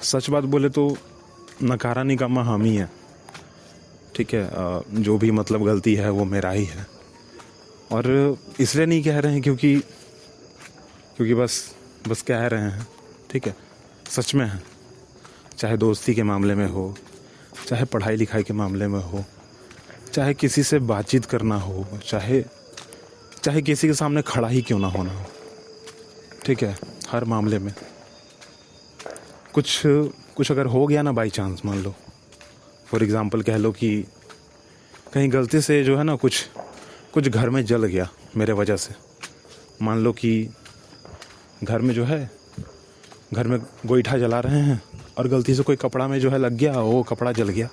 सच बात बोले तो नकारा निकम्मा हम ही हैं, ठीक है। जो भी मतलब गलती है वो मेरा ही है, और इसलिए नहीं कह रहे हैं क्योंकि बस कह रहे हैं, ठीक है। सच में है, चाहे दोस्ती के मामले में हो, चाहे पढ़ाई लिखाई के मामले में हो, चाहे किसी से बातचीत करना हो, चाहे किसी के सामने खड़ा ही क्यों ना होना हो, ठीक है। हर मामले में कुछ अगर हो गया ना बाई चांस, मान लो फॉर एग्ज़ाम्पल कह लो कि कहीं गलती से जो है ना कुछ घर में जल गया मेरे वजह से। मान लो कि घर में गोईठा जला रहे हैं और गलती से कोई कपड़ा में जो है लग गया, वो कपड़ा जल गया।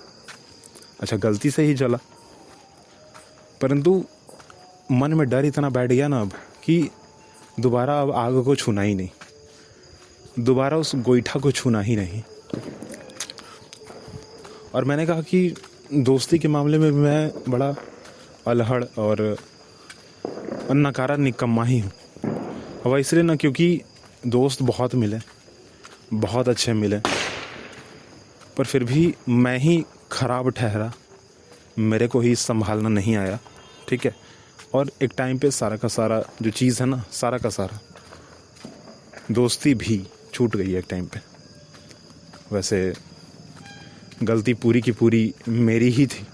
अच्छा, गलती से ही जला, परंतु मन में डर इतना बैठ गया ना अब कि दोबारा अब आग को छूना ही नहीं, दोबारा उस गोईठा को छूना ही नहीं। और मैंने कहा कि दोस्ती के मामले में मैं बड़ा अल्हड़ और नकारा निकम्मा ही हूँ। वह इसलिए ना क्योंकि दोस्त बहुत मिले, बहुत अच्छे मिले, पर फिर भी मैं ही खराब ठहरा, मेरे को ही संभालना नहीं आया, ठीक है। और एक टाइम पे सारा का सारा जो चीज़ है ना, सारा का सारा दोस्ती भी छूट गई एक टाइम पे। वैसे गलती पूरी की पूरी मेरी ही थी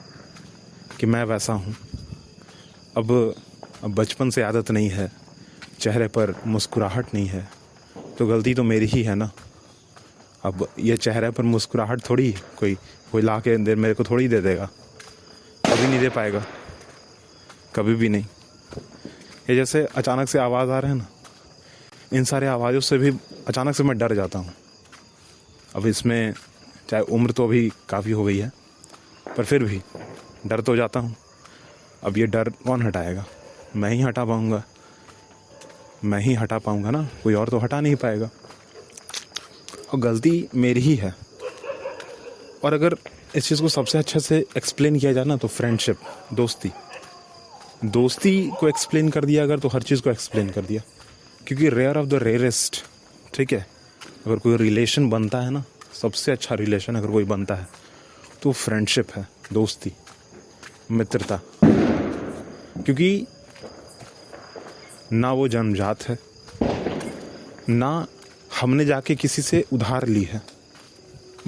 कि मैं वैसा हूँ। अब बचपन से आदत नहीं है, चेहरे पर मुस्कुराहट नहीं है, तो गलती तो मेरी ही है ना। अब ये चेहरे पर मुस्कुराहट थोड़ी कोई ला के मेरे को थोड़ी दे देगा, कभी नहीं दे पाएगा, कभी भी नहीं। ये जैसे अचानक से आवाज़ आ रहे हैं ना, इन सारे आवाज़ों से भी अचानक से मैं डर जाता हूँ। अब इसमें चाहे उम्र तो अभी काफ़ी हो गई है, पर फिर भी डर तो जाता हूँ। अब ये डर कौन हटाएगा? मैं ही हटा पाऊँगा ना, कोई और तो हटा नहीं पाएगा। और गलती मेरी ही है। और अगर इस चीज़ को सबसे अच्छे से एक्सप्लेन किया जाए ना, तो फ्रेंडशिप, दोस्ती को एक्सप्लेन कर दिया अगर, तो हर चीज़ को एक्सप्लेन कर दिया। क्योंकि रेयर ऑफ द रेयरेस्ट, ठीक है, अगर कोई रिलेशन बनता है ना, सबसे अच्छा रिलेशन अगर कोई बनता है तो फ्रेंडशिप है, दोस्ती, मित्रता। क्योंकि ना वो जन्मजात है, ना हमने जाके किसी से उधार ली है,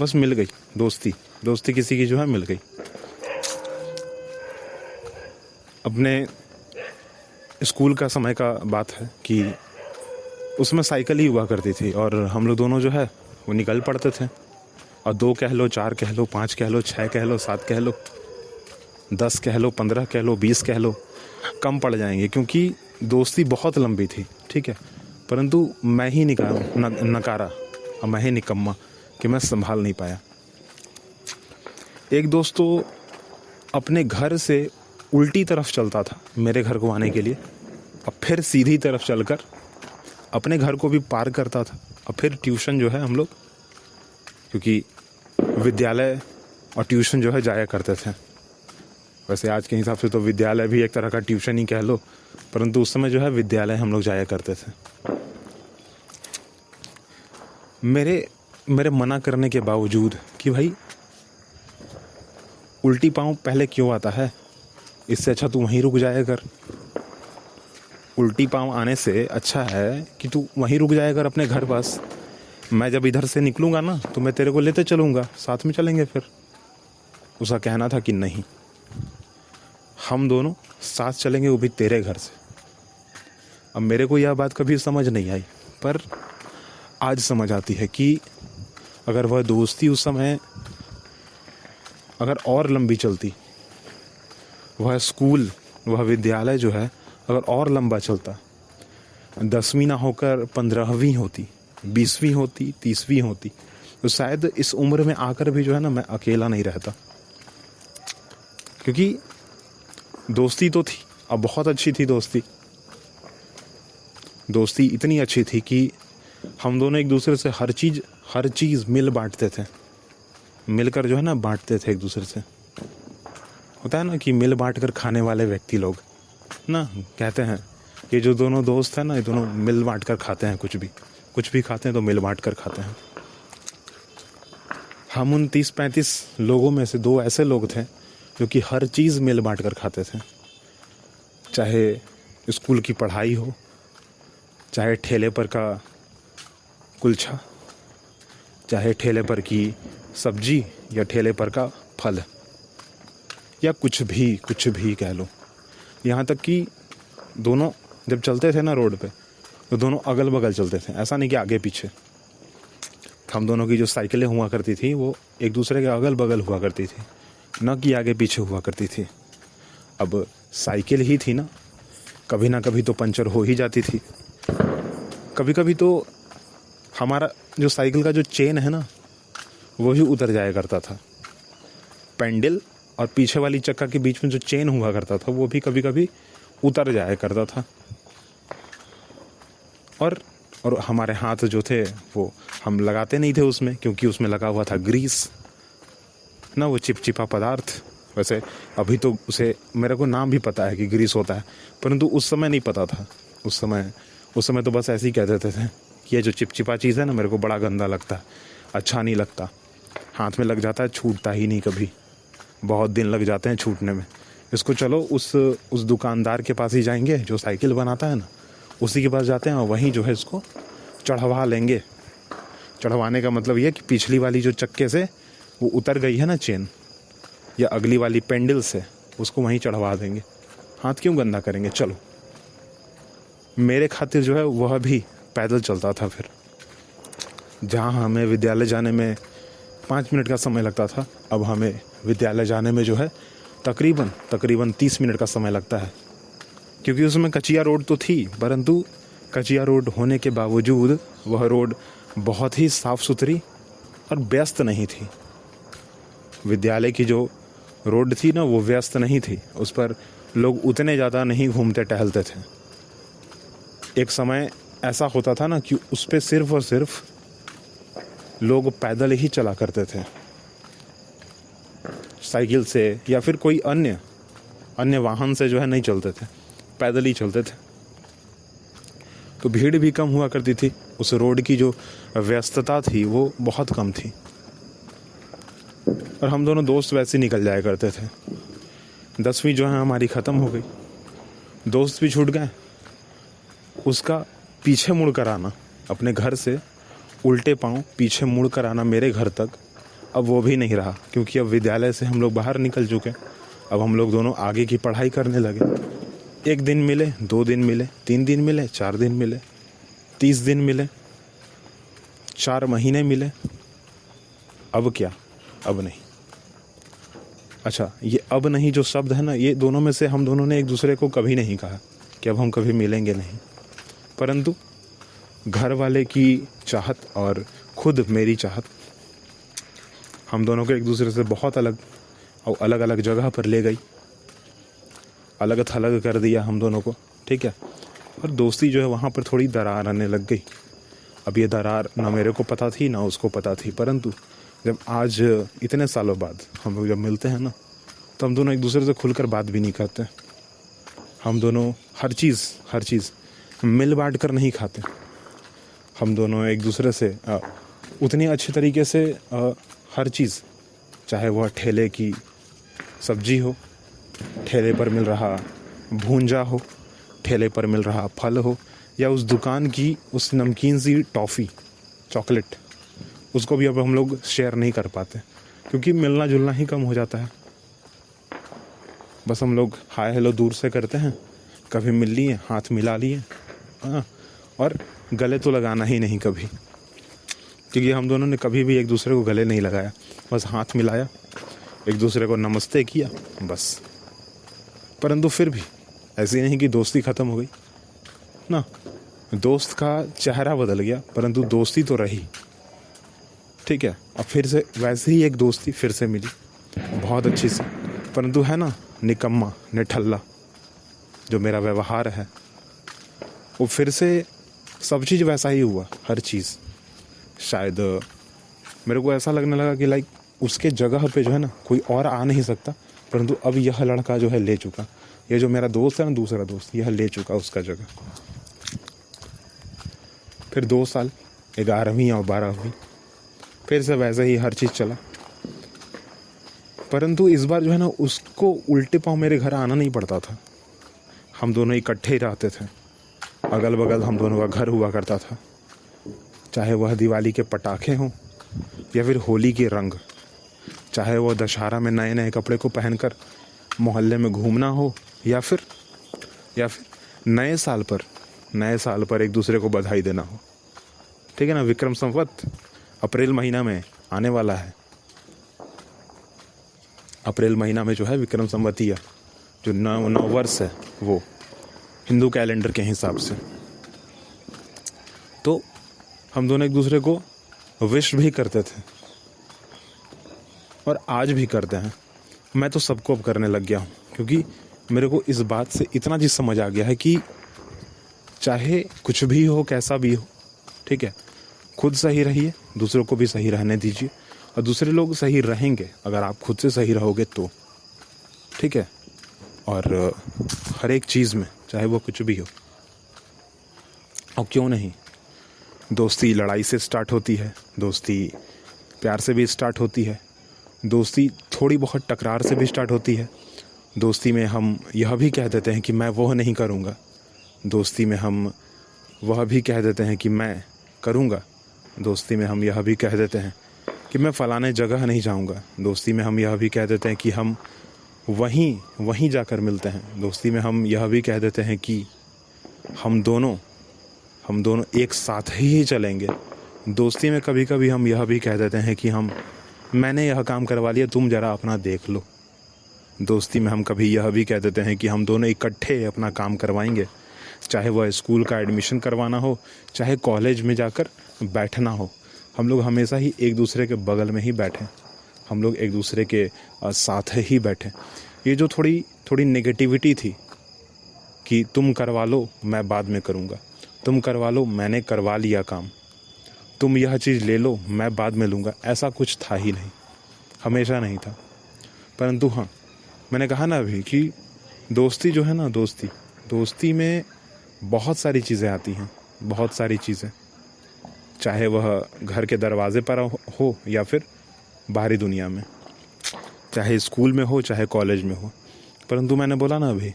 बस मिल गई दोस्ती किसी की जो है मिल गई। अपने स्कूल का समय का बात है कि उसमें साइकिल ही हुआ करती थी, और हम लोग दोनों जो है वो निकल पड़ते थे। और 2 कह लो, 4 कह लो, 5 कह लो, 6 कह लो, 7 कह लो, 10 कह लो, 15 कह लो, 20 कह लो, कम पड़ जाएंगे, क्योंकि दोस्ती बहुत लंबी थी, ठीक है। परंतु मैं ही नकारा और मैं ही निकम्मा कि मैं संभाल नहीं पाया। एक दोस्त तो अपने घर से उल्टी तरफ चलता था मेरे घर को आने के लिए, और फिर सीधी तरफ चलकर अपने घर को भी पार करता था। और फिर ट्यूशन जो है हम लोग, क्योंकि विद्यालय और ट्यूशन जो है जाया करते थे। वैसे आज के हिसाब से तो विद्यालय भी एक तरह का ट्यूशन ही कह लो, परंतु उस समय जो है विद्यालय हम लोग जाया करते थे। मेरे मना करने के बावजूद कि भाई उल्टी पाँव पहले क्यों आता है, इससे अच्छा तू वहीं रुक जाया कर। उल्टी पाँव आने से अच्छा है कि तू वहीं रुक जाया कर अपने घर पास। मैं जब इधर से निकलूँगा ना, तो मैं तेरे को लेते चलूँगा, साथ में चलेंगे। फिर उसका कहना था कि नहीं, हम दोनों साथ चलेंगे, वो भी तेरे घर से। अब मेरे को यह बात कभी समझ नहीं आई, पर आज समझ आती है कि अगर वह दोस्ती उस समय अगर और लंबी चलती, वह स्कूल, वह विद्यालय जो है अगर और लंबा चलता, 10वीं ना होकर 15वीं होती, 20वीं होती, 30वीं होती, तो शायद इस उम्र में आकर भी जो है ना मैं अकेला नहीं रहता। क्योंकि दोस्ती तो थी, अब बहुत अच्छी थी दोस्ती इतनी अच्छी थी कि हम दोनों एक दूसरे से हर चीज़ मिल बांटते थे, मिलकर जो है ना बांटते थे एक दूसरे से। होता है ना कि मिल बांट कर खाने वाले व्यक्ति लोग ना, कहते हैं कि जो दोनों दोस्त हैं ना, ये दोनों मिल बांट कर खाते हैं, कुछ भी खाते हैं तो मिल बांट कर खाते हैं। हम उन 30-35 लोगों में से 2 ऐसे लोग थे जो कि हर चीज़ मिल बांट कर खाते थे। चाहे स्कूल की पढ़ाई हो, चाहे ठेले पर का कुलछा, चाहे ठेले पर की सब्जी या ठेले पर का फल, या कुछ भी कह लो। यहाँ तक कि दोनों जब चलते थे ना रोड पे, तो दोनों अगल बगल चलते थे, ऐसा नहीं कि आगे पीछे। हम दोनों की जो साइकिलें हुआ करती थी वो एक दूसरे के अगल बगल हुआ करती थी, न कि आगे पीछे हुआ करती थी। अब साइकिल ही थी ना कभी तो पंचर हो ही जाती थी। कभी कभी तो हमारा जो साइकिल का जो चेन है ना, वो ही उतर जाया करता था। पैंडल और पीछे वाली चक्का के बीच में जो चेन हुआ करता था वो भी कभी कभी उतर जाया करता था। और हमारे हाथ जो थे वो हम लगाते नहीं थे उसमें, क्योंकि उसमें लगा हुआ था ग्रीस ना, वो चिपचिपा पदार्थ। वैसे अभी तो उसे मेरे को नाम भी पता है कि ग्रीस होता है, परंतु उस समय नहीं पता था। उस समय तो बस ऐसे ही कह देते थे कि ये जो चिपचिपा चीज़ है ना, मेरे को बड़ा गंदा लगता है, अच्छा नहीं लगता, हाथ में लग जाता है, छूटता ही नहीं कभी, बहुत दिन लग जाते हैं छूटने में। इसको चलो उस दुकानदार के पास ही जाएंगे जो साइकिल बनाता है ना, उसी के पास जाते हैं और वहीं जो है इसको चढ़वा लेंगे। चढ़वाने का मतलब ये कि पिछली वाली जो चक्के से वो उतर गई है ना चेन, या अगली वाली पेंडल से, उसको वहीं चढ़वा देंगे। हाथ क्यों गंदा करेंगे, चलो। मेरे खातिर जो है वह भी पैदल चलता था। फिर जहाँ हमें विद्यालय जाने में 5 मिनट का समय लगता था, अब हमें विद्यालय जाने में जो है तकरीबन 30 मिनट का समय लगता है। क्योंकि उसमें कच्चिया रोड तो थी, परंतु कच्चिया रोड होने के बावजूद वह रोड बहुत ही साफ़ सुथरी और व्यस्त नहीं थी। विद्यालय की जो रोड थी ना, वो व्यस्त नहीं थी, उस पर लोग उतने ज़्यादा नहीं घूमते टहलते थे। एक समय ऐसा होता था ना कि उस पर सिर्फ और सिर्फ लोग पैदल ही चला करते थे, साइकिल से या फिर कोई अन्य वाहन से जो है नहीं चलते थे, पैदल ही चलते थे। तो भीड़ भी कम हुआ करती थी, उस रोड की जो व्यस्तता थी वो बहुत कम थी। और हम दोनों दोस्त वैसे निकल जाया करते थे। 10वीं जो है हमारी ख़त्म हो गई, दोस्त भी छूट गए। उसका पीछे मुड़ कर आना, अपने घर से उल्टे पांव पीछे मुड़ कर आना मेरे घर तक, अब वो भी नहीं रहा, क्योंकि अब विद्यालय से हम लोग बाहर निकल चुके। अब हम लोग दोनों आगे की पढ़ाई करने लगे। 1 दिन मिले, 2 दिन मिले, 3 दिन मिले, 4 दिन मिले, 30 दिन मिले, 4 महीने मिले। अब क्या, अब नहीं। अच्छा, ये अब नहीं जो शब्द है ना, ये दोनों में से हम दोनों ने एक दूसरे को कभी नहीं कहा कि अब हम कभी मिलेंगे नहीं, परंतु घर वाले की चाहत और खुद मेरी चाहत हम दोनों को एक दूसरे से बहुत अलग और अलग अलग जगह पर ले गई, अलग थलग कर दिया हम दोनों को, ठीक है। और दोस्ती जो है वहाँ पर थोड़ी दरार आने लग गई। अब ये दरार ना मेरे को पता थी ना उसको पता थी, परंतु जब आज इतने सालों बाद हम लोग जब मिलते हैं ना, तो हम दोनों एक दूसरे से खुलकर बात भी नहीं करते। हम दोनों हर चीज़ मिल बांट कर नहीं खाते। हम दोनों एक दूसरे से उतनी अच्छे तरीके से हर चीज़, चाहे वह ठेले की सब्जी हो, ठेले पर मिल रहा भूंजा हो, ठेले पर मिल रहा फल हो, या उस दुकान की उस नमकीन सी टॉफ़ी चॉकलेट, उसको भी अब हम लोग शेयर नहीं कर पाते, क्योंकि मिलना जुलना ही कम हो जाता है। बस हम लोग हाय हेलो दूर से करते हैं, कभी मिल लिए, हाथ मिला लिए, हाँ, और गले तो लगाना ही नहीं कभी, क्योंकि हम दोनों ने कभी भी एक दूसरे को गले नहीं लगाया। बस हाथ मिलाया, एक दूसरे को नमस्ते किया, बस। परंतु फिर भी ऐसी नहीं कि दोस्ती ख़त्म हो गई ना, दोस्त का चेहरा बदल गया, परंतु दोस्ती तो रही, ठीक है। अब फिर से वैसे ही एक दोस्ती फिर से मिली, बहुत अच्छी सी, परंतु है ना निकम्मा निठल्ला जो मेरा व्यवहार है, वो फिर से सब चीज़ वैसा ही हुआ, हर चीज़। शायद मेरे को ऐसा लगने लगा कि लाइक उसके जगह पे जो है ना कोई और आ नहीं सकता, परंतु अब यह लड़का जो है ले चुका, ये जो मेरा दोस्त है ना, दूसरा दोस्त, यह ले चुका उसका जगह। फिर 2 साल, 11वीं और 12वीं, फिर से वैसे ही हर चीज़ चला। परंतु इस बार जो है ना, उसको उल्टे पाँव मेरे घर आना नहीं पड़ता था। हम दोनों इकट्ठे ही रहते थे, अगल बगल हम दोनों का घर हुआ करता था। चाहे वह दिवाली के पटाखे हों या फिर होली के रंग, चाहे वह दशहरा में नए नए कपड़े को पहनकर मोहल्ले में घूमना हो, या फिर नए साल पर एक दूसरे को बधाई देना हो। ठीक है ना, विक्रम संवत अप्रैल महीना में आने वाला है। अप्रैल महीना में जो है विक्रम संवतीय जो नव वर्ष है, वो हिंदू कैलेंडर के हिसाब से। तो हम दोनों एक दूसरे को विश भी करते थे और आज भी करते हैं। मैं तो सबको अब करने लग गया हूँ, क्योंकि मेरे को इस बात से इतना चीज़ समझ आ गया है कि चाहे कुछ भी हो, कैसा भी हो, ठीक है, खुद सही रहिए, दूसरों को भी सही रहने दीजिए, और दूसरे लोग सही रहेंगे अगर आप खुद से सही रहोगे तो। ठीक है, और हर एक चीज़ में, चाहे वो कुछ भी हो, और क्यों नहीं, दोस्ती लड़ाई से स्टार्ट होती है, दोस्ती प्यार से भी स्टार्ट होती है, दोस्ती थोड़ी बहुत टकरार से भी स्टार्ट होती है। दोस्ती में हम यह भी कह देते हैं कि मैं वह नहीं करूँगा, दोस्ती में हम वह भी कह देते हैं कि मैं करूँगा, दोस्ती में हम यह भी कह देते हैं कि मैं फ़लाने जगह नहीं जाऊँगा, दोस्ती में हम यह भी कह देते हैं कि हम वहीं जाकर मिलते हैं, दोस्ती में हम यह भी कह देते हैं कि हम दोनों एक साथ ही चलेंगे। दोस्ती में कभी कभी हम यह भी कह देते हैं कि मैंने यह काम करवा लिया, तुम ज़रा अपना देख लो। दोस्ती में हम कभी यह भी कह देते हैं कि हम दोनों इकट्ठे अपना काम करवाएंगे, चाहे वह स्कूल का एडमिशन करवाना हो, चाहे कॉलेज में जाकर बैठना हो। हम लोग हमेशा ही एक दूसरे के बगल में ही बैठें, हम लोग एक दूसरे के साथ ही बैठें। ये जो थोड़ी नेगेटिविटी थी कि तुम करवा लो मैं बाद में करूँगा, तुम करवा लो मैंने करवा लिया काम, तुम यह चीज़ ले लो मैं बाद में लूँगा, ऐसा कुछ था ही नहीं, हमेशा नहीं था। परंतु हाँ, मैंने कहा ना अभी कि दोस्ती जो है ना, दोस्ती में बहुत सारी चीज़ें आती हैं, बहुत सारी चीज़ें, चाहे वह घर के दरवाजे पर हो या फिर बाहरी दुनिया में, चाहे स्कूल में हो चाहे कॉलेज में हो। परंतु मैंने बोला ना अभी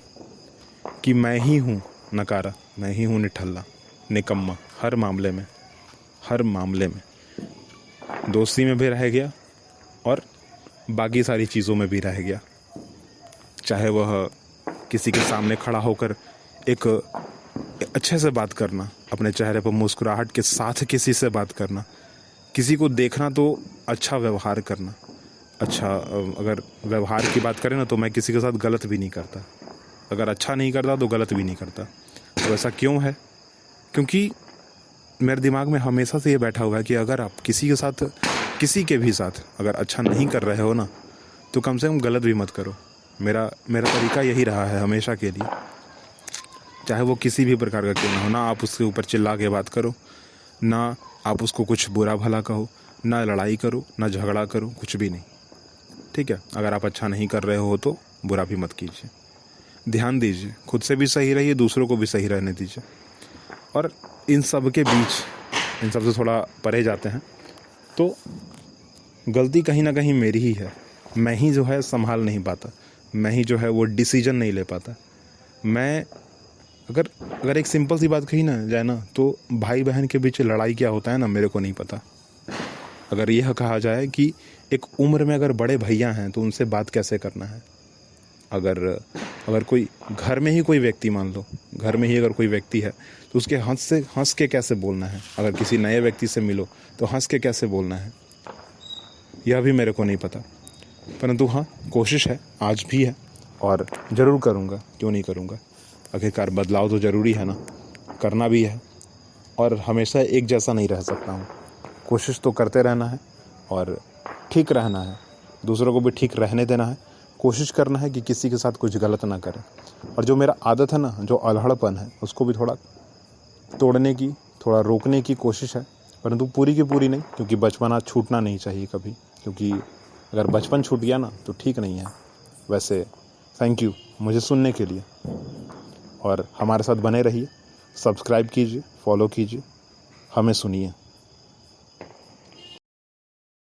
कि मैं ही हूँ नकारा, मैं ही हूँ निठल्ला, निकम्मा, हर मामले में दोस्ती में भी रह गया और बाकी सारी चीज़ों में भी रह गया। चाहे वह किसी के सामने खड़ा होकर एक अच्छे से बात करना, अपने चेहरे पर मुस्कुराहट के साथ किसी से बात करना, किसी को देखना तो अच्छा व्यवहार करना। अच्छा, अगर व्यवहार की बात करें ना तो मैं किसी के साथ गलत भी नहीं करता, अगर अच्छा नहीं करता तो गलत भी नहीं करता। तो ऐसा क्यों है? क्योंकि मेरे दिमाग में हमेशा से ये बैठा हुआ है कि अगर आप किसी के भी साथ अगर अच्छा नहीं कर रहे हो ना, तो कम से कम गलत भी मत करो। मेरा तरीका यही रहा है हमेशा के लिए, चाहे वो किसी भी प्रकार का क्यों ना हो। ना आप उसके ऊपर चिल्ला के बात करो, ना आप उसको कुछ बुरा भला कहो, ना लड़ाई करो, ना झगड़ा करो, कुछ भी नहीं। ठीक है, अगर आप अच्छा नहीं कर रहे हो तो बुरा भी मत कीजिए, ध्यान दीजिए, खुद से भी सही रहिए, दूसरों को भी सही रहने दीजिए। और इन सब के बीच, इन सब से थोड़ा परे जाते हैं तो गलती कहीं ना कहीं मेरी ही है। मैं ही जो है संभाल नहीं पाता, मैं ही जो है वो डिसीजन नहीं ले पाता। मैं अगर एक सिंपल सी बात कही ना जाए ना, तो भाई बहन के बीच लड़ाई क्या होता है ना, मेरे को नहीं पता। अगर यह कहा जाए कि एक उम्र में अगर बड़े भैया हैं तो उनसे बात कैसे करना है, अगर कोई घर में ही कोई व्यक्ति, मान लो घर में ही अगर कोई व्यक्ति है तो उसके हंस के कैसे बोलना है, अगर किसी नए व्यक्ति से मिलो तो हंस के कैसे बोलना है, यह भी मेरे को नहीं पता। परंतु हाँ, कोशिश है, आज भी है और ज़रूर करूँगा, क्यों नहीं करूँगा। आखिरकार बदलाव तो ज़रूरी है ना, करना भी है, और हमेशा एक जैसा नहीं रह सकता हूँ। कोशिश तो करते रहना है और ठीक रहना है, दूसरों को भी ठीक रहने देना है। कोशिश करना है कि किसी के साथ कुछ गलत ना करें। और जो मेरा आदत है ना, जो अल्हड़पन है, उसको भी थोड़ा तोड़ने की, थोड़ा रोकने की कोशिश है, परंतु पूरी की पूरी नहीं, क्योंकि बचपना छूटना नहीं चाहिए कभी, क्योंकि अगर बचपन छूट गया ना तो ठीक नहीं है। वैसे थैंक यू मुझे सुनने के लिए, और हमारे साथ बने रहिए, सब्सक्राइब कीजिए, फॉलो कीजिए, हमें सुनिए।